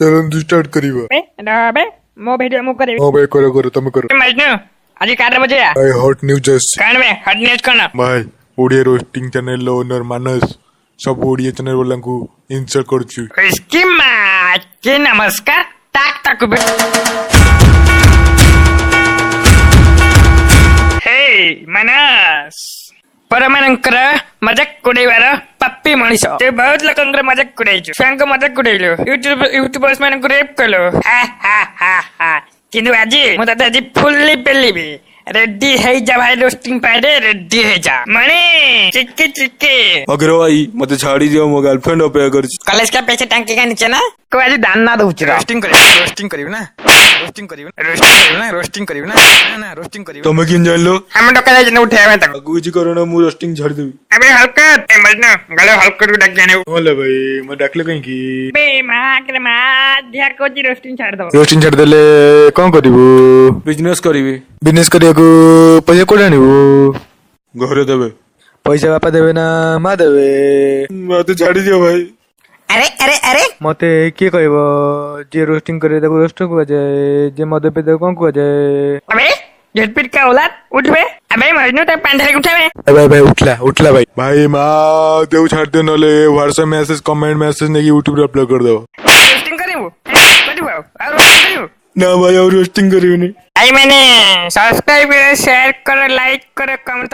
चलो स्टार्ट करिवा बे मो वीडियो मु करे हां भाई करो तुम करो मजनू आज कार बजे भाई हॉट न्यूज जस्ट कान में हट न्यूज कना भाई ओडिया रोस्टिंग चैनल ओनर मानस सब ओडिया चैनल वाला को इंसल्ट करछु इसकी मां के नमस्कार टाक टाक बे हे मानस परमानंकर मजाक उड़ेबार पप्पी मनीष ते बहुत लोकंकर मजाक उड़ेछु छुआंक मजाक उड़ेलो यूट्यूबर्स मानक रेप कलो हा हा हा हा किंतु आज मु तते आज फुल्ली पेलिबी रेडी है जा भाई रोस्टिंग पाइडे रेडी है जा मणि चिक्की चिक्की अग्रवाई मते छाड़ी दियो मो गर्लफ्रेंड अपेक्षा करछि कॉलेज का पैसे टांके का नीचे ना को आज दान ना दउछ रोस्टिंग करियो ना रोस्टिंग करियो तमे किन जानलो हम डका जाय न उठावे तक गुजी करोना मु रोस्टिंग छाड़ी देबी अबे हल्का ए मजना गले हल्का को डाक जाने बोले भाई मैं डाकले कहीं की बे मां ध्यान को जी रोस्टिंग छाड़ दो रोस्टिंग छाड़ देले कोन करिवो बिजनेस करिवि बिजनेस करियाको पैसा कोड आनिवो घरे देबे पैसा बापा देबे ना मां देबे मते छाड़ी दियो भाई अरे अरे अरे मते के कहबो जे रोस्टिंग करे ताको रोस्टिंग को जाए जे मदे पे दे कोन को जाए अबे झटपट का औलाद उठ बे अबे मजनू ते पांढरे उठावे भाई उठला भाई मां देव छाड़ दे नले व्हाट्सएप मैसेज कमेंट मैसेज ने यूट्यूब पे अपलोड कर दो रोस्टिंग करिवो और रोस्टिंग करिवो ना भाई और रोस्टिंग करियो नहीं आई मैंने सब्सक्राइब शेयर करो लाइक करो कमेंट